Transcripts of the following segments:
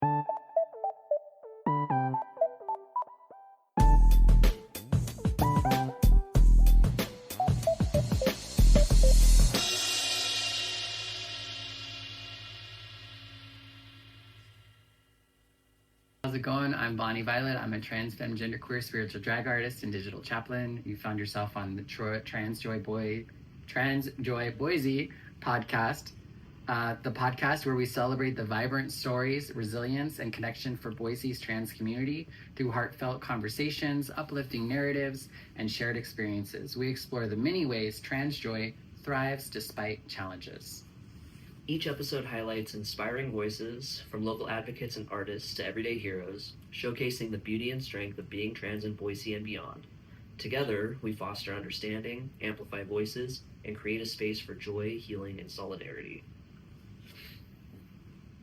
How's it going? I'm Bonnie Violet. I'm a trans, femme, genderqueer, spiritual drag artist and digital chaplain. You found yourself on the Transjoy Boise podcast, the podcast where we celebrate the vibrant stories, resilience, and connection for Boise's trans community through heartfelt conversations, uplifting narratives, and shared experiences. We explore the many ways transjoy thrives despite challenges. Each episode highlights inspiring voices from local advocates and artists to everyday heroes, showcasing the beauty and strength of being trans in Boise and beyond. Together, we foster understanding, amplify voices, and create a space for joy, healing, and solidarity.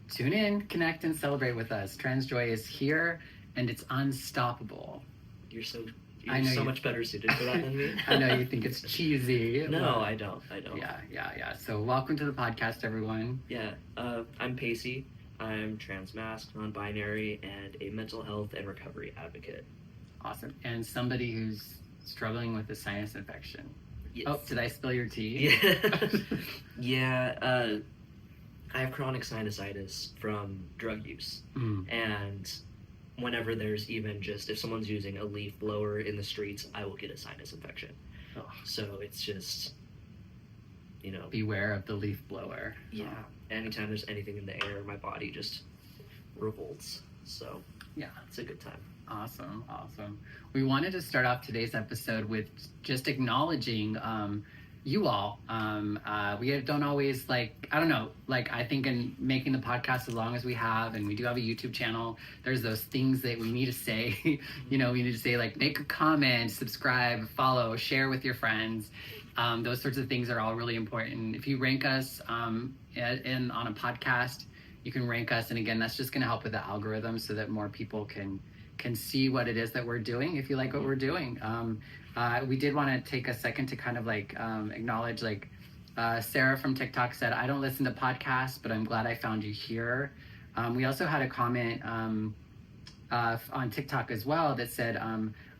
Tune in, connect, and celebrate with us. Transjoy is here, and it's unstoppable. You're so much better suited for that than me. I know you think it's cheesy. No, I don't. Yeah. So welcome to the podcast, everyone. Yeah, I'm Pacey. I'm trans-masked, non-binary, and a mental health and recovery advocate. Awesome. And somebody who's struggling with a sinus infection. Yes. Oh, did I spill your tea? Yeah. Yeah, I have chronic sinusitis from drug use. And whenever there's even just, if someone's using a leaf blower in the streets, I will get a sinus infection. Oh. So it's just, beware of the leaf blower. Yeah. Anytime there's anything in the air, my body just revolts. So yeah, it's a good time. Awesome. We wanted to start off today's episode with just acknowledging you all. We don't always I think in making the podcast as long as we have, and we do have a YouTube channel, there's those things that we need to say. We need to say make a comment, subscribe, follow, share with your friends. Those sorts of things are all really important. If you rank us on a podcast, you can rank us, and again, that's just going to help with the algorithm so that more people can see what it is that we're doing if you like what we're doing. We did want to take a second to kind of acknowledge Sarah from TikTok said, I don't listen to podcasts, but I'm glad I found you here. We also had a comment on TikTok as well that said,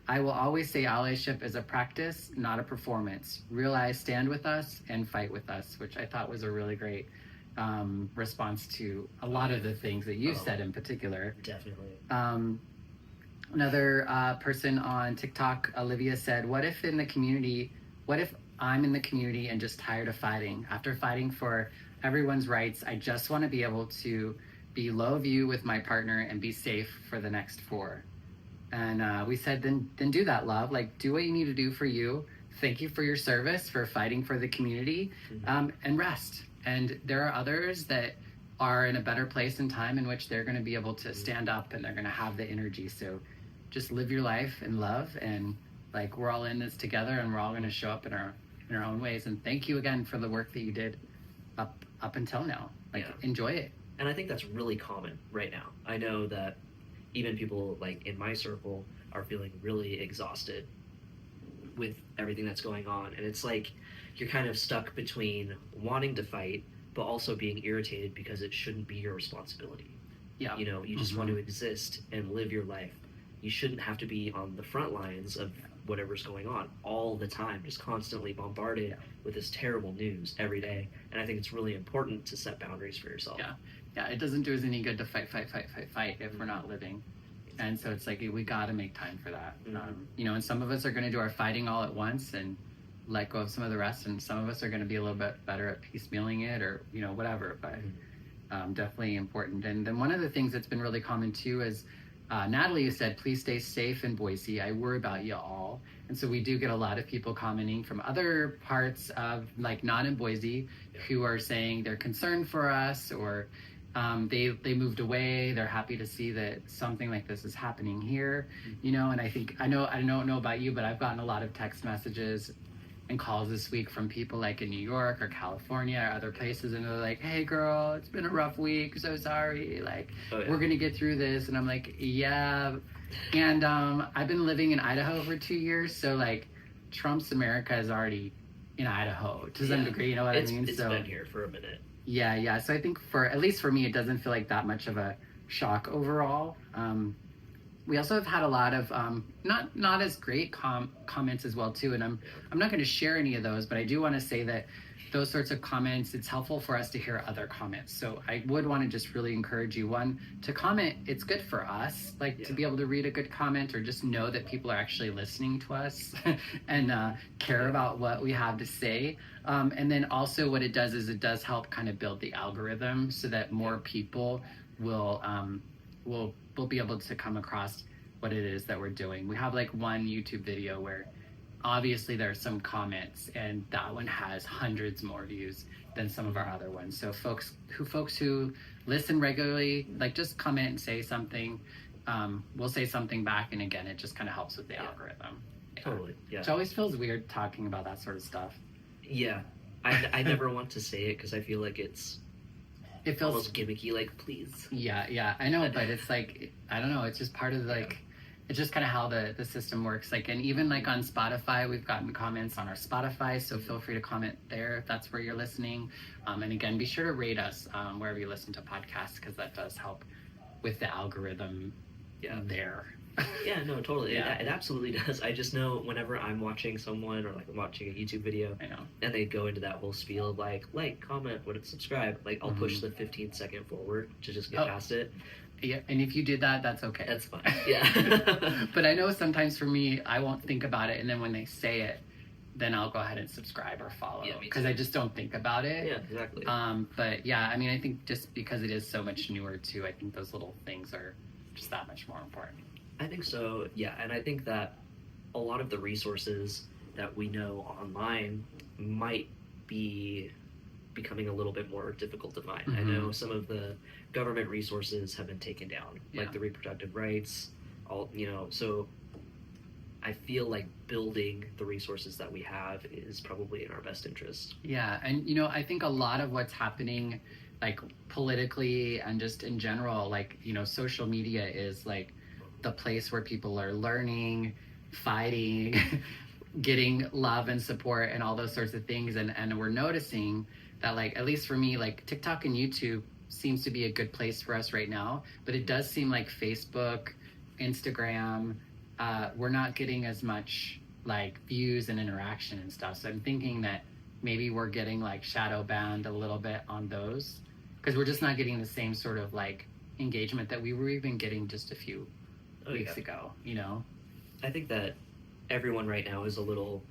I will always say allyship is a practice, not a performance. Realize, stand with us, and fight with us, which I thought was a really great response to a lot of the things that you said in particular. Definitely. Another person on TikTok, Olivia, said, what if I'm in the community and just tired of fighting? After fighting for everyone's rights, I just want to be able to be low view with my partner and be safe for the next 4. And we said, then do that, love. Do what you need to do for you. Thank you for your service, for fighting for the community, and rest. And there are others that are in a better place in time in which they're going to be able to stand up and they're going to have the energy. So just live your life in love, and we're all in this together, and we're all going to show up in our own ways. And thank you again for the work that you did up until now. Enjoy it. And I think that's really common right now. I know that even people in my circle are feeling really exhausted with everything that's going on, and it's you're kind of stuck between wanting to fight but also being irritated because it shouldn't be your responsibility. Yeah. You just want to exist and live your life. You shouldn't have to be on the front lines of whatever's going on all the time, just constantly bombarded with this terrible news every day. And I think it's really important to set boundaries for yourself. Yeah, it doesn't do us any good to fight if we're not living. And so it's we got to make time for that. And some of us are going to do our fighting all at once and let go of some of the rest, and some of us are going to be a little bit better at piecemealing it, or whatever, but definitely important. And then one of the things that's been really common too is Natalie said, please stay safe in Boise. I worry about you all. And so we do get a lot of people commenting from other parts of not in Boise who are saying they're concerned for us, or they moved away. They're happy to see that something like this is happening here, and I don't know about you, but I've gotten a lot of text messages and calls this week from people in New York or California or other places, and they're like, hey girl, it's been a rough week, so sorry, we're gonna get through this. And I'm yeah. And I've been living in Idaho for 2 years, so Trump's America is already in Idaho to some degree, I mean? It's been here for a minute. Yeah. So I think at least for me, it doesn't feel like that much of a shock overall. We also have had a lot of not as great comments as well too, and I'm not going to share any of those, but I do want to say that those sorts of comments, it's helpful for us to hear other comments. So I would want to just really encourage you, one, to comment. It's good for us, like to be able to read a good comment or just know that people are actually listening to us and care about what we have to say. And then also what it does is it does help kind of build the algorithm so that more people will be able to come across what it is that we're doing. We have like one YouTube video where obviously there are some comments, and that one has hundreds more views than some of our other ones. So folks who listen regularly, like just comment and say something. We'll say something back, and again, it just kind of helps with the algorithm. Totally. Yeah. It always feels weird talking about that sort of stuff. Yeah. I never want to say it because I feel like it feels almost gimmicky, like, please. Yeah, I know, but it's like, I don't know, it's just part of like, it's just kind of how the system works. Like, and even like on Spotify, we've gotten comments on our Spotify, so feel free to comment there if that's where you're listening. And again, be sure to rate us wherever you listen to podcasts, because that does help with the algorithm there. Yeah, no, totally. Yeah. It absolutely does. I just know whenever I'm watching someone or like I'm watching a YouTube video, I know, and they go into that whole spiel of like, comment, subscribe, like I'll push the 15-second forward to just get past it. Yeah, and if you did that, that's okay. That's fine. Yeah. But I know sometimes for me, I won't think about it, and then when they say it, then I'll go ahead and subscribe or follow, because I just don't think about it. Yeah, exactly. But yeah, I mean, I think just because it is so much newer too, I think those little things are just that much more important. I think so, yeah, and I think that a lot of the resources that we know online might be becoming a little bit more difficult to find. I know some of the government resources have been taken down, like the reproductive rights, so I feel like building the resources that we have is probably in our best interest. Yeah, and I think a lot of what's happening, like politically and just in general, like, social media is like the place where people are learning, fighting, getting love and support and all those sorts of things. And we're noticing that, like, at least for me, like TikTok and YouTube seems to be a good place for us right now. But it does seem like Facebook, Instagram, we're not getting as much like views and interaction and stuff. So I'm thinking that maybe we're getting like shadow banned a little bit on those, because we're just not getting the same sort of like engagement that we were even getting just a few weeks ago, I think that everyone right now is a little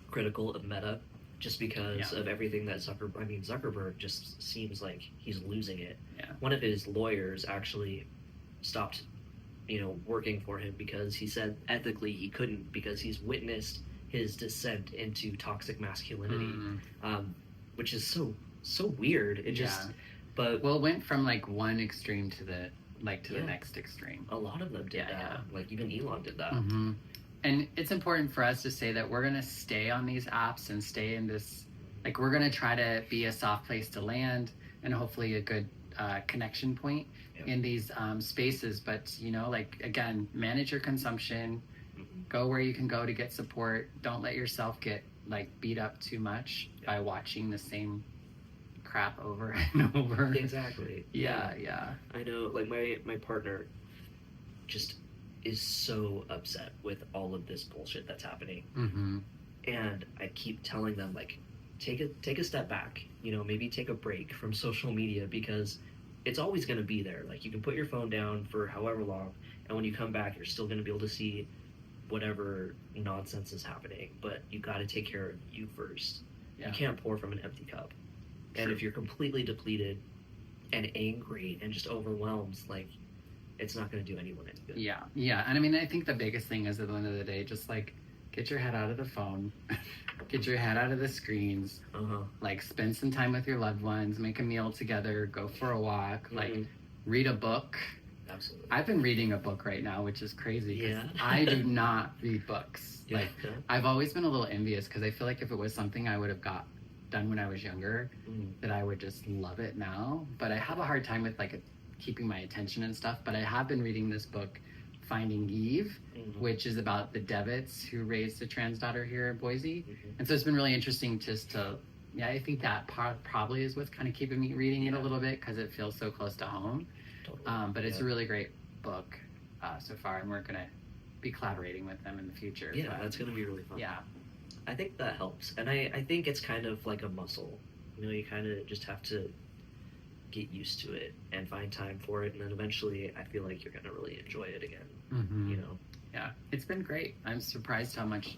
critical of Meta just because of everything that Zuckerberg just seems like he's losing it. Yeah. One of his lawyers actually stopped, working for him because he said ethically he couldn't, because he's witnessed his descent into toxic masculinity, which is so weird. It just, but it went from like one extreme to the next extreme. A lot of them did that. Like even Elon did that. And it's important for us to say that we're going to stay on these apps and stay in this, like, we're going to try to be a soft place to land and hopefully a good connection point in these spaces. But, like, again, manage your consumption, go where you can go to get support. Don't let yourself get, like, beat up too much by watching the same crap over and over. Exactly. Yeah. I know, like, my partner just is so upset with all of this bullshit that's happening. And I keep telling them, like, take a step back, maybe take a break from social media, because it's always going to be there. Like, you can put your phone down for however long, and when you come back, you're still going to be able to see whatever nonsense is happening, but you got to take care of you first. You can't pour from an empty cup. And if you're completely depleted and angry and just overwhelmed, like, it's not going to do anyone any good. Yeah. And I mean, I think the biggest thing is, at the end of the day, just like get your head out of the phone, get your head out of the screens, like spend some time with your loved ones, make a meal together, go for a walk, like read a book. Absolutely. I've been reading a book right now, which is crazy. Yeah. I do not read books. Like, I've always been a little envious, because I feel like if it was something I would have got done when I was younger, that I would just love it now. But I have a hard time with like keeping my attention and stuff. But I have been reading this book, Finding Eve, which is about the Devitt's who raised a trans daughter here in Boise. And so it's been really interesting just to, I think that probably is what's kind of keeping me reading it a little bit, because it feels so close to home. Totally. But it's a really great book so far, and we're gonna be collaborating with them in the future. Yeah, but, that's gonna be really fun. yeah. I think that helps, and I think it's kind of like a muscle. You know, you kind of just have to get used to it and find time for it, and then eventually, I feel like you're gonna really enjoy it again. Mm-hmm. You know. Yeah, it's been great. I'm surprised how much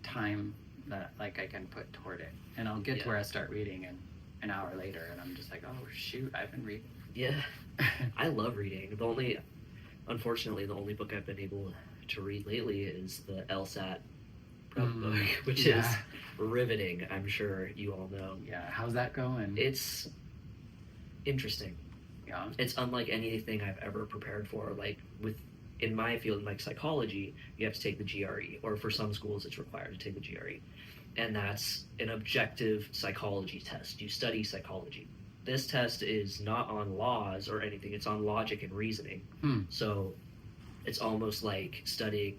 time that like I can put toward it, and I'll get to where I start reading, and an hour later, and I'm just like, oh shoot, I've been reading. Yeah, I love reading. Unfortunately, the only book I've been able to read lately is the LSAT prep book, which is riveting. I'm sure you all know. Yeah, how's that going? It's interesting. Yeah, it's unlike anything I've ever prepared for. Like in my field, like psychology, you have to take the GRE, or for some schools, it's required to take the GRE, and that's an objective psychology test. You study psychology. This test is not on laws or anything, it's on logic and reasoning. So it's almost like studying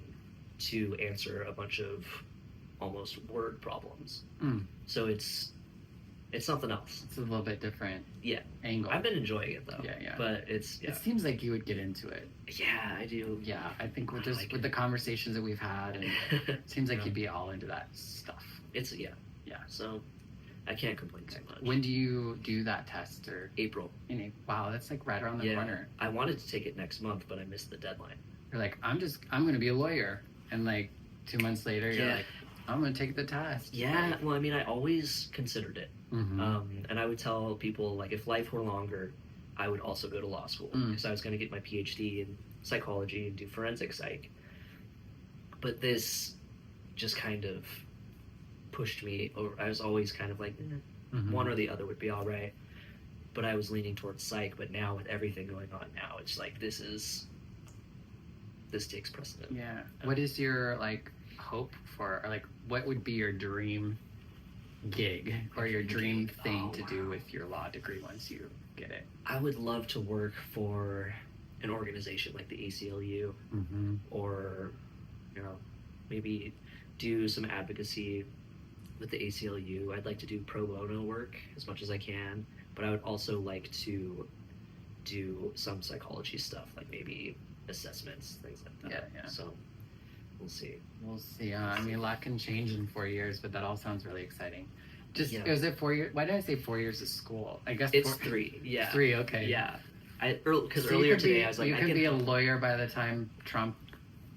to answer a bunch of almost word problems. So it's something else. It's a little bit different. Yeah. Angle. I've been enjoying it though. Yeah. But it's It seems like you would get into it. Yeah, I do. Yeah, I think with the conversations that we've had, and it seems like you'd be all into that stuff. It's yeah. So I can't complain too much. When do you do that test? Or April. Wow, that's like right around the corner. I wanted to take it next month, but I missed the deadline. You're like, I'm going to be a lawyer, and like 2 months later, you're like, I'm going to take the test. Yeah, well, I mean, I always considered it. And I would tell people, like, if life were longer, I would also go to law school, because I was going to get my PhD in psychology and do forensic psych. But this just kind of pushed me over. I was always kind of like, one or the other would be all right. But I was leaning towards psych, but now with everything going on now, it's like, this takes precedent. Yeah. What is your, like, hope for, or like, what would be your dream gig or your dream thing to do with your law degree once you get it? I would love to work for an organization like the ACLU, or, you know, maybe do some advocacy with the ACLU. I'd like to do pro bono work as much as I can, but I would also like to do some psychology stuff, like maybe assessments, things like that. Yeah. So we'll see. I mean, a lot can change in 4 years, but that all sounds really exciting. Is it 4 years? Why did I say 4 years of school? I guess it's 3. Yeah. 3. Okay. Yeah. Because earlier today I was like, you can be a lawyer by the time Trump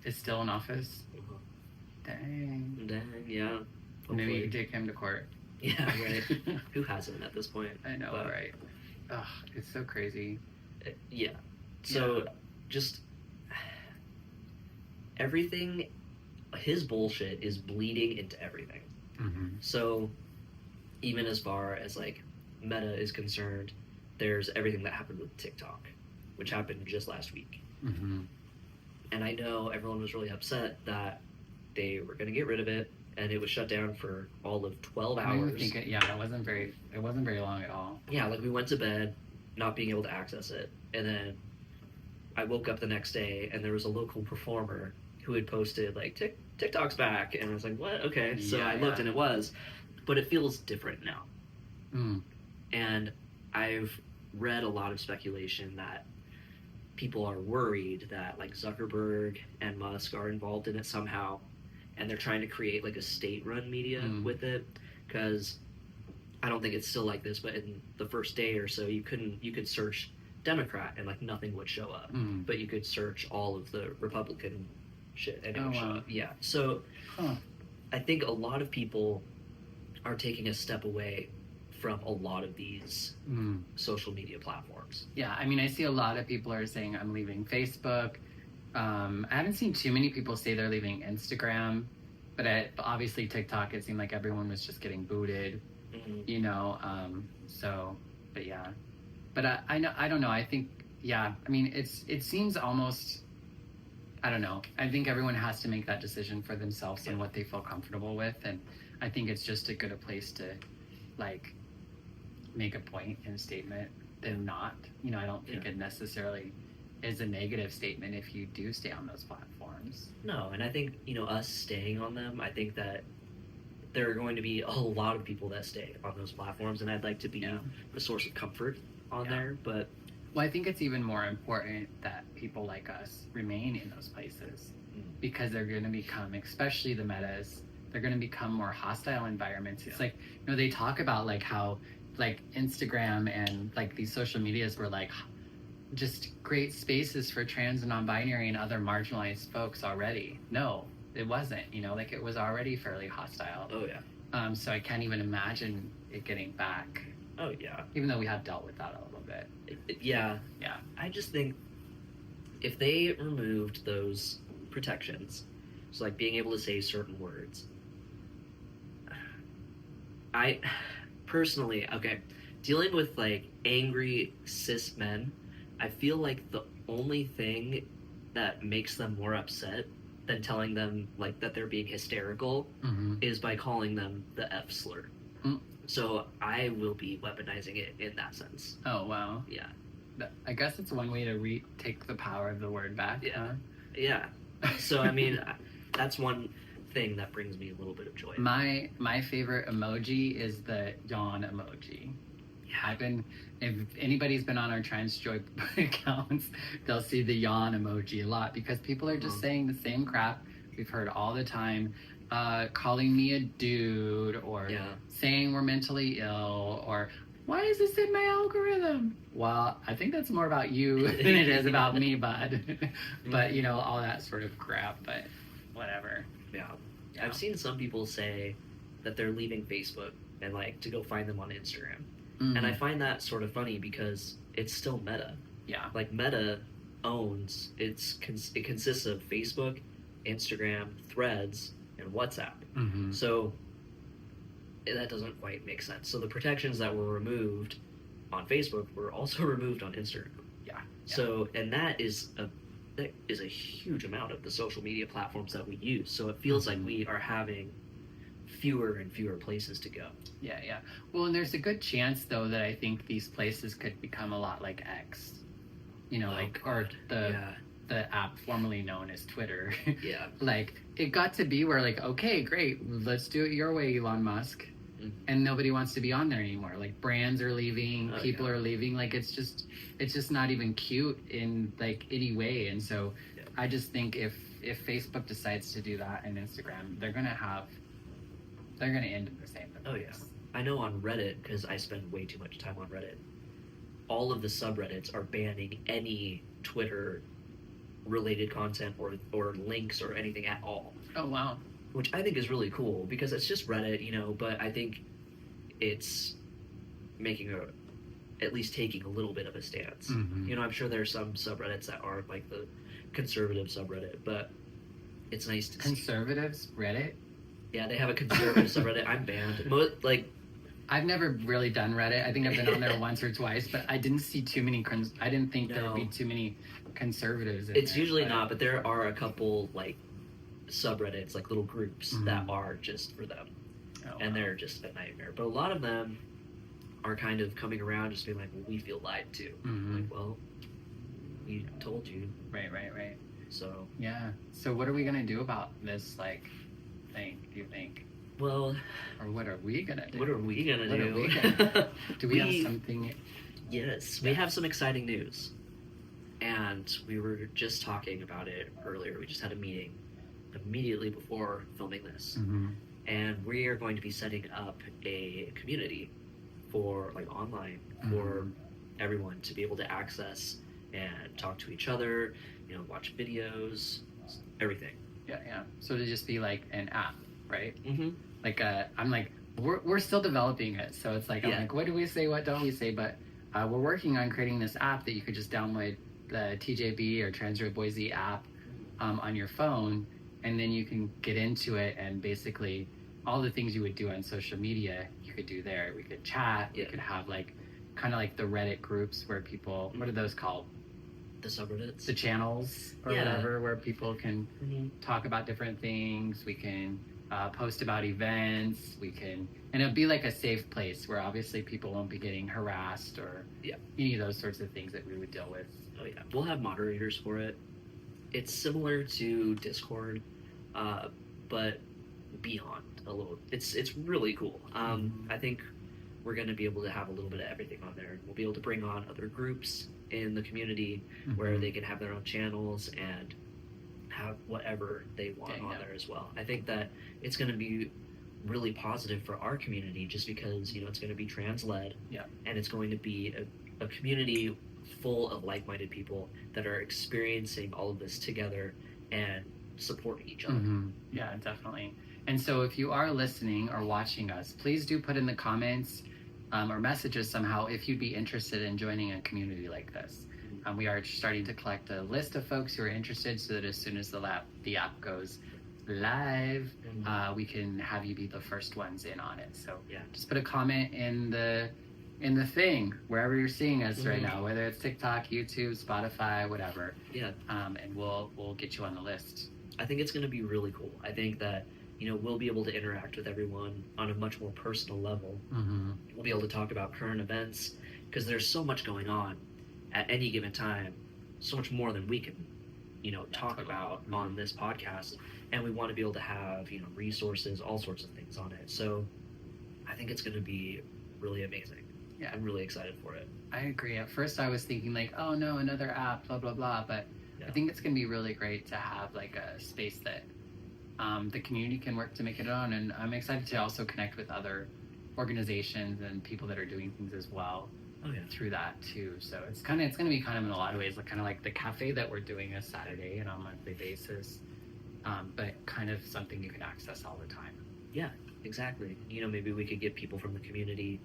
is still in office. Dang. Yeah. Maybe you can take him to court. Yeah. Right. Who hasn't at this point? I know, right? Ugh, it's so crazy. Yeah. So just everything, his bullshit is bleeding into everything. So even as far as like Meta is concerned, there's everything that happened with TikTok, which happened just last week. And I know everyone was really upset that they were going to get rid of it, and it was shut down for all of 12 hours. It wasn't very long at all. Yeah, like we went to bed not being able to access it, and then I woke up the next day and there was a local performer who had posted like TikTok's back, and I was like, what? Okay. So I looked and it was, but it feels different now. And I've read a lot of speculation that people are worried that like Zuckerberg and Musk are involved in it somehow, and they're trying to create like a state-run media with it, because I don't think it's still like this, but in the first day or so you could search Democrat and like nothing would show up, but you could search all of the Republican shit and it would show up. Yeah. So I think a lot of people are taking a step away from a lot of these social media platforms. Yeah, I mean, I see a lot of people are saying I'm leaving Facebook. I haven't seen too many people say they're leaving Instagram, but obviously TikTok, it seemed like everyone was just getting booted, you know. But yeah, but I don't know. I think, I mean, it seems almost, I don't know. I think everyone has to make that decision for themselves and what they feel comfortable with, and I think it's just a good place to, like, make a point and a statement than not. You know, I don't think it necessarily is a negative statement if you do stay on those platforms. No, and I think, you know, us staying on them, I think that there are going to be a lot of people that stay on those platforms, and I'd like to be a source of comfort on there, but Well, I think it's even more important that people like us remain in those places because they're going to become, especially the metas, they're going to become more hostile environments. It's like, they talk about like how like Instagram and like these social medias were like just great spaces for trans and non-binary and other marginalized folks already. No, it wasn't, like it was already fairly hostile. Oh, yeah. So I can't even imagine it getting back. Oh, yeah. Even though we have dealt with that a little bit. Yeah. Yeah. I just think if they removed those protections, so like being able to say certain words, I personally, dealing with like angry cis men, I feel like the only thing that makes them more upset than telling them like that they're being hysterical is by calling them the F slur. So I will be weaponizing it in that sense. Oh, wow. Yeah. I guess it's one way to take the power of the word back. Yeah. Huh? Yeah. So, I mean, that's one thing that brings me a little bit of joy. My favorite emoji is the yawn emoji. Yeah. If anybody's been on our transjoy accounts, they'll see the yawn emoji a lot because people are just saying the same crap we've heard all the time. Calling me a dude, or saying we're mentally ill, or why is this in my algorithm? Well, I think that's more about you than it is about me, bud. But, all that sort of crap, but whatever. Yeah. I've seen some people say that they're leaving Facebook and, like, to go find them on Instagram. And I find that sort of funny because it's still Meta. Yeah. Like, Meta owns, it consists of Facebook, Instagram, Threads, and WhatsApp. So that doesn't quite make sense. So the protections that were removed on Facebook were also removed on Instagram. Yeah. So, and that is a huge amount of the social media platforms that we use. So it feels like we are having fewer and fewer places to go. Yeah. Well, and there's a good chance though that I think these places could become a lot like X. Or the app formerly known as Twitter. Yeah. Like, it got to be where, like, okay, great, let's do it your way, Elon Musk. And nobody wants to be on there anymore. Like, brands are leaving, people are leaving. Like, it's just not even cute in, like, any way. And so I just think if Facebook decides to do that and Instagram, they're going to end in the same. Oh, yeah. I know on Reddit, because I spend way too much time on Reddit, all of the subreddits are banning any Twitter related content or links or anything at all. Oh, wow. Which I think is really cool because it's just Reddit, but I think it's at least taking a little bit of a stance. I'm sure there are some subreddits that aren't like the conservative subreddit, but it's nice to see. Conservatives? Reddit? Yeah, they have a conservative subreddit. I'm banned. I've never really done Reddit. I think I've been on there once or twice, but I didn't see too many. I didn't think there would be too many conservatives. It's usually not, but there are a couple like subreddits, like little groups that are just for them, and they're just a nightmare. But a lot of them are kind of coming around, just being like, "Well, we feel lied to." Like, well, we told you. Right. So yeah. So what are we gonna do about this thing? Do you think? Well, or what are we gonna do? What are we gonna do? Do we have something? Yes, we have some exciting news, and we were just talking about it earlier. We just had a meeting immediately before filming this, and we are going to be setting up a community for online for everyone to be able to access and talk to each other, watch videos, everything. Yeah. So to just be like an app, right? Like I'm like we're still developing it, so it's like I'm like, what do we say, what don't we say? But we're working on creating this app that you could just download, the TJB or transjoyboise app on your phone, and then you can get into it, and basically all the things you would do on social media you could do there. We could chat. We could have kind of like the Reddit groups where people, what are those called? The subreddits, the channels or whatever, where people can talk about different things. We can post about events. And it'll be like a safe place where obviously people won't be getting harassed or any of those sorts of things that we would deal with. Oh yeah, we'll have moderators for it. It's similar to Discord, but beyond a little. It's really cool. I think we're going to be able to have a little bit of everything on there. We'll be able to bring on other groups in the community where they can have their own channels and have whatever they want on there as well. I think that it's going to be really positive for our community just because, you know, it's going to be trans-led, and it's going to be a community full of like-minded people that are experiencing all of this together and supporting each other. Yeah, definitely. And so if you are listening or watching us, please do put in the comments or messages somehow if you'd be interested in joining a community like this. We are starting to collect a list of folks who are interested so that as soon as the app goes live, we can have you be the first ones in on it. So just put a comment in the thing wherever you're seeing us right now, whether it's TikTok, YouTube, Spotify, whatever. And we'll get you on the list. I think it's going to be really cool. I think that, you know, we'll be able to interact with everyone on a much more personal level. We'll be able to talk about current events because there's so much going on at any given time, so much more than we can, you know, talk about on this podcast. And we want to be able to have, you know, resources, all sorts of things on it. So I think it's going to be really amazing. Yeah, I'm really excited for it. I agree. At first I was thinking like, oh no, another app, blah, blah, blah. But I think it's going to be really great to have like a space that the community can work to make it on. And I'm excited to also connect with other organizations and people that are doing things as well through that too. So it's going to be kind of in a lot of ways, like kind of like the cafe that we're doing a Saturday and on a monthly basis, but kind of something you can access all the time. Yeah, exactly. You know, maybe we could get people from the community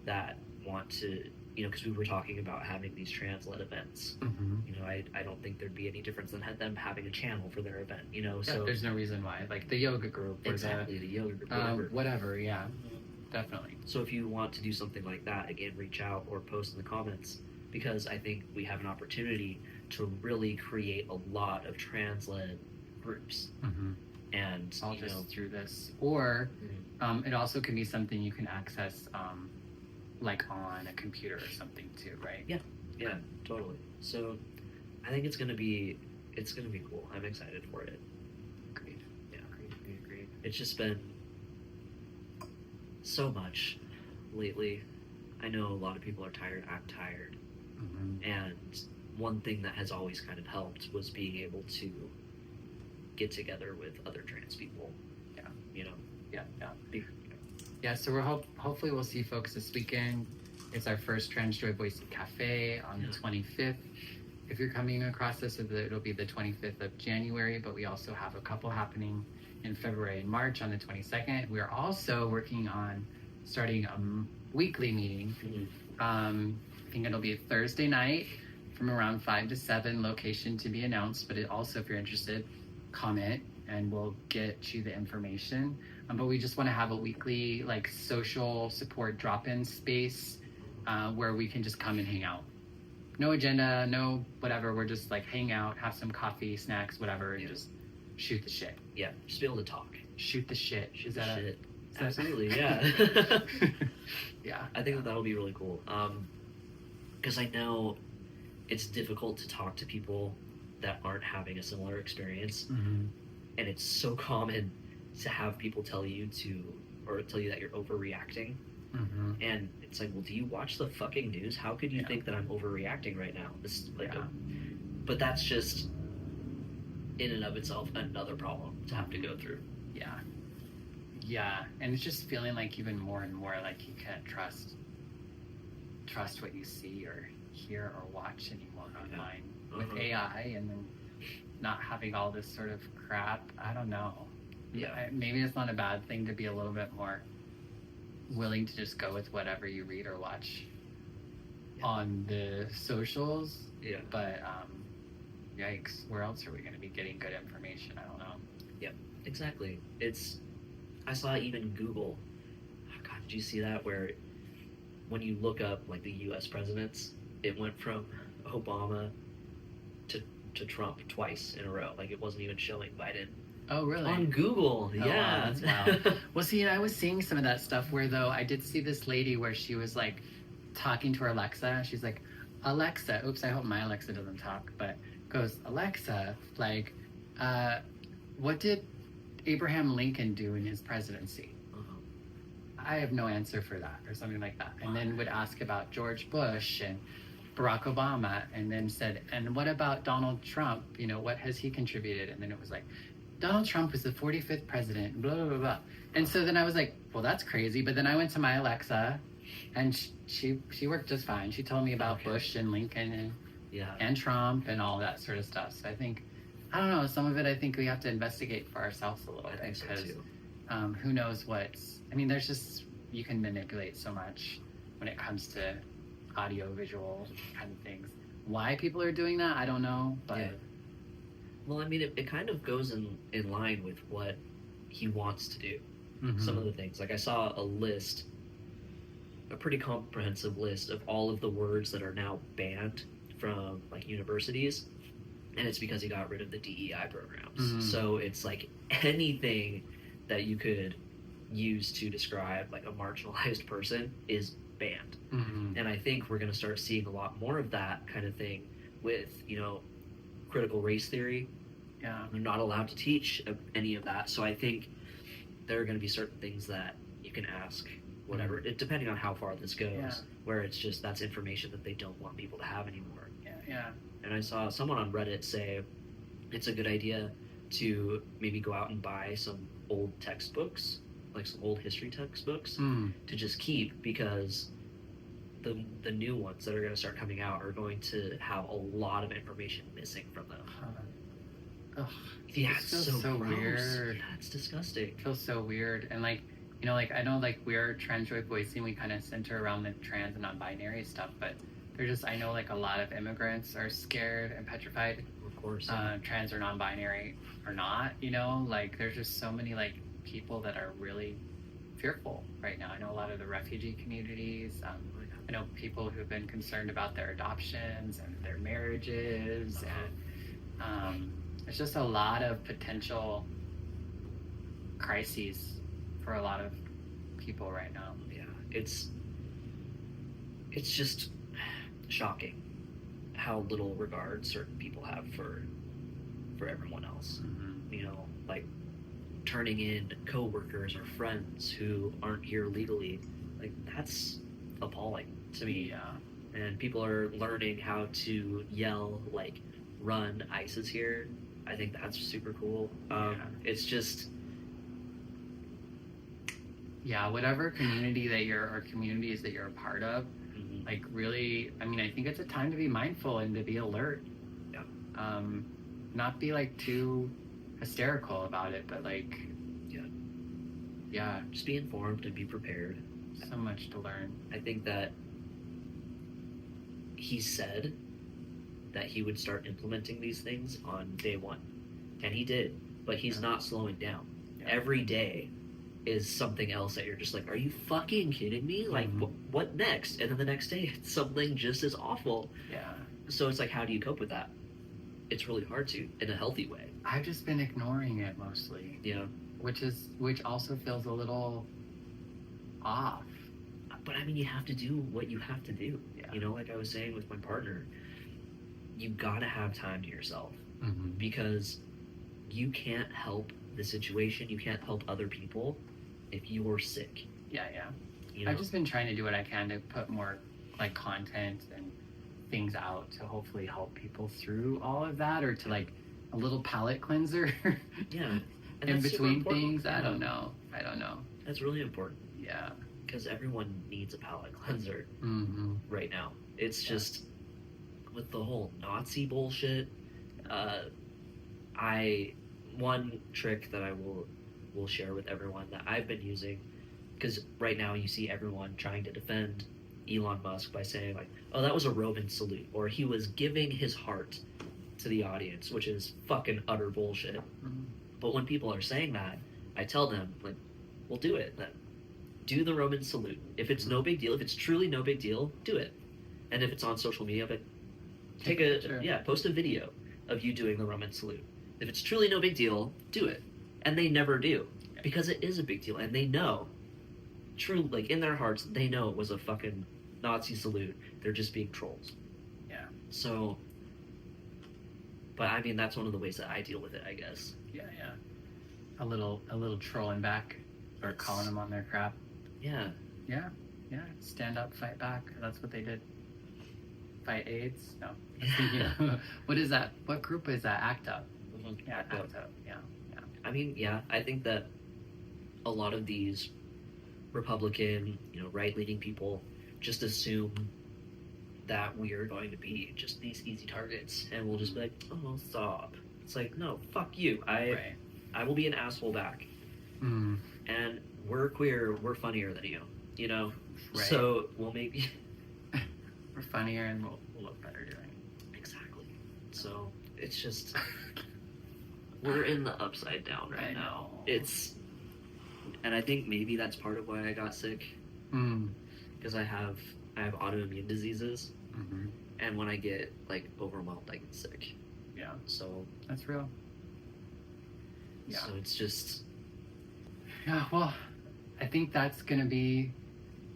that want to, you know, because we were talking about having these trans-led events. You know, I don't think there'd be any difference than them having a channel for their event, you know. So there's no reason why, like the yoga group or the yoga group, whatever. Definitely. So if you want to do something like that, again, reach out or post in the comments, because I think we have an opportunity to really create a lot of trans-led groups. And all just through this, or it also can be something you can access like on a computer or something too, right? Yeah, totally. So I think it's gonna be cool. I'm excited for it. Agreed. Yeah, agreed. It's just been so much lately. I know a lot of people are tired. I'm tired. And one thing that has always kind of helped was being able to get together with other trans people. You know. Yeah, so we're hopefully we'll see folks this weekend. It's our first Transjoy Boise Cafe on the 25th. If you're coming across this, it'll be the 25th of January, but we also have a couple happening in February and March on the 22nd. We're also working on starting a weekly meeting. I think it'll be a Thursday night from around 5 to 7, location to be announced, but also if you're interested, comment and we'll get you the information. But we just want to have a weekly like social support drop-in space where we can just come and hang out. No agenda, no whatever. We're just like hang out, have some coffee, snacks, whatever, and just shoot the shit. Yeah, just be able to talk. Shoot the shit. Shoot the shit. Absolutely, yeah. Yeah. I think that'll be really cool. Because I know it's difficult to talk to people that aren't having a similar experience. And it's so common to have people tell you that you're overreacting. And it's like, well, do you watch the fucking news? How could you think that I'm overreacting right now? This is like but that's just in and of itself another problem to have to go through. Yeah, and it's just feeling like even more and more like you can't trust what you see or hear or watch anymore online with AI, and then not having all this sort of crap. I don't know. Maybe it's not a bad thing to be a little bit more willing to just go with whatever you read or watch on the socials. But yikes, where else are we going to be getting good information? I don't know. Exactly. I saw even Google. Oh God, did you see that? Where when you look up like the U.S. presidents, it went from Obama to Trump twice in a row. Like it wasn't even showing Biden. Oh, really? On Google, Wow, that's wild. Well, see, I was seeing some of that stuff where, though, I did see this lady where she was, like, talking to her Alexa, and she's like, Alexa, oops, I hope my Alexa doesn't talk, but goes, Alexa, like, what did Abraham Lincoln do in his presidency? I have no answer for that, or something like that. And then would ask about George Bush, and Barack Obama, and then said, and what about Donald Trump? You know, what has he contributed? And then it was like, Donald Trump was the 45th president, blah, blah, blah, blah. And so then I was like, well, that's crazy. But then I went to my Alexa, and she worked just fine. She told me about Bush and Lincoln and Trump and all that sort of stuff. So I think, I don't know, some of it I think we have to investigate for ourselves a little bit. Because who knows what's, I mean, there's just, you can manipulate so much when it comes to audio, visual kind of things. Why people are doing that, I don't know. But yeah. Well, I mean, it kind of goes in line with what he wants to do. Mm-hmm. Some of the things. Like I saw a list, a pretty comprehensive list of all of the words that are now banned from like universities, and it's because he got rid of the DEI programs. Mm-hmm. So it's like anything that you could use to describe like a marginalized person is banned. Mm-hmm. And I think we're going to start seeing a lot more of that kind of thing with, you know, critical race theory. Yeah. They're not allowed to teach any of that. So I think there are going to be certain things that you can ask, whatever, depending on how far this goes, where it's just that's information that they don't want people to have anymore. Yeah. And I saw someone on Reddit say it's a good idea to maybe go out and buy some old textbooks, like some old history textbooks, to just keep, because the new ones that are going to start coming out are going to have a lot of information missing from them. Yeah, it's so weird. Yeah, it's disgusting. It feels so weird. And like, you know, like I know like we're transjoyboise and we kind of center around the trans and non-binary stuff, but there's just, I know like a lot of immigrants are scared and petrified. Of course. Trans or non-binary or not, you know, like there's just so many like people that are really fearful right now. I know a lot of the refugee communities. I know people who've been concerned about their adoptions and their marriages, and it's just a lot of potential crises for a lot of people right now. Yeah, it's just shocking how little regard certain people have for everyone else. Mm-hmm. You know, like turning in coworkers or friends who aren't here legally, like that's appalling to me. Yeah. And people are learning how to yell like "Run, ICE is here." I think that's super cool. It's just whatever community that you're, or communities that you're a part of, like really, I mean, I think it's a time to be mindful and to be alert. Not be like too hysterical about it, but like just be informed and be prepared. So much to learn. I think that he said that he would start implementing these things on day one, and he did, but he's not slowing down. Every day is something else that you're just like, are you fucking kidding me? Like, what next? And then the next day it's something just as awful. So it's like, how do you cope with that? It's really hard to, in a healthy way. I've just been ignoring it mostly. Which also feels a little off. But I mean, you have to do what you have to do. You know, like I was saying with my partner, you gotta have time to yourself, because you can't help the situation, you can't help other people if you're sick. You know? I've just been trying to do what I can to put more like content and things out to hopefully help people through all of that, or to like a little palate cleanser in between things. I don't know. That's really important. Yeah, because everyone needs a palate cleanser right now. It's just with the whole Nazi bullshit. One trick that I will share with everyone that I've been using, because right now you see everyone trying to defend Elon Musk by saying like, oh, that was a Roman salute, or he was giving his heart to the audience, which is fucking utter bullshit. But when people are saying that, I tell them like, well, do it then. Do the Roman salute. If it's no big deal, if it's truly no big deal, do it. And if it's on social media, but post a video of you doing the Roman salute. If it's truly no big deal, do it. And they never do, because it is a big deal, and they know, true, like in their hearts, they know it was a fucking Nazi salute. They're just being trolls. So, but I mean, that's one of the ways that I deal with it, I guess. A little trolling back, or calling them on their crap. Yeah. Stand up, fight back. That's what they did. fight AIDS. No, I was thinking, what is that? What group is that? ACT UP. Yeah, ACT UP. Yeah. I mean, yeah, I think that a lot of these Republican, right-leaning people just assume that we are going to be just these easy targets, and we'll just be like, oh, stop. It's like, no, fuck you. Right. I will be an asshole back. Mm. And we're queer, we're funnier than you. Right. So we'll make We're funnier and we'll look better doing it. Exactly. So it's just we're in the upside down right now. And I think maybe that's part of why I got sick. Because I have autoimmune diseases, and when I get like overwhelmed, I get sick. Yeah. So that's real. Yeah. So it's just. Yeah. Well, I think that's gonna be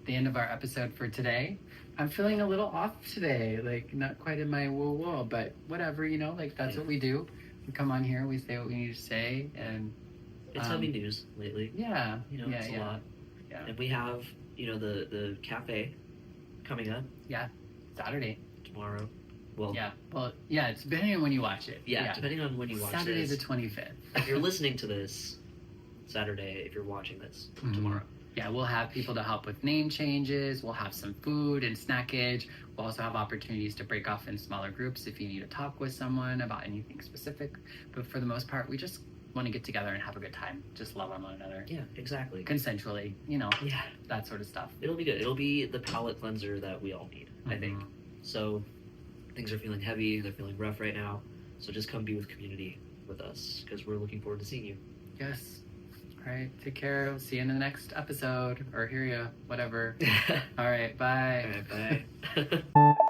the end of our episode for today. I'm feeling a little off today, like not quite in my whoa, but whatever, like that's what we do. We come on here, we say what we need to say, and it's heavy news lately. Yeah. It's a lot. Yeah. And we have, the cafe coming up. Yeah. Saturday. Tomorrow. Well. Yeah. Well, yeah. It's depending on when you watch it. Yeah. Depending on when you watch Saturday this. Saturday the 25th. If you're listening to this Saturday, if you're watching this tomorrow. Yeah, we'll have people to help with name changes. We'll have some food and snackage. We'll also have opportunities to break off in smaller groups if you need to talk with someone about anything specific. But for the most part, we just want to get together and have a good time. Just love on one another. Yeah, exactly. Consensually, Yeah. that sort of stuff. It'll be good. It'll be the palate cleanser that we all need, I think. So things are feeling heavy. They're feeling rough right now. So just come be with community with us because we're looking forward to seeing you. Yes. All right. Take care. We'll see you in the next episode or hear you, whatever. All right. Bye. All right. Bye.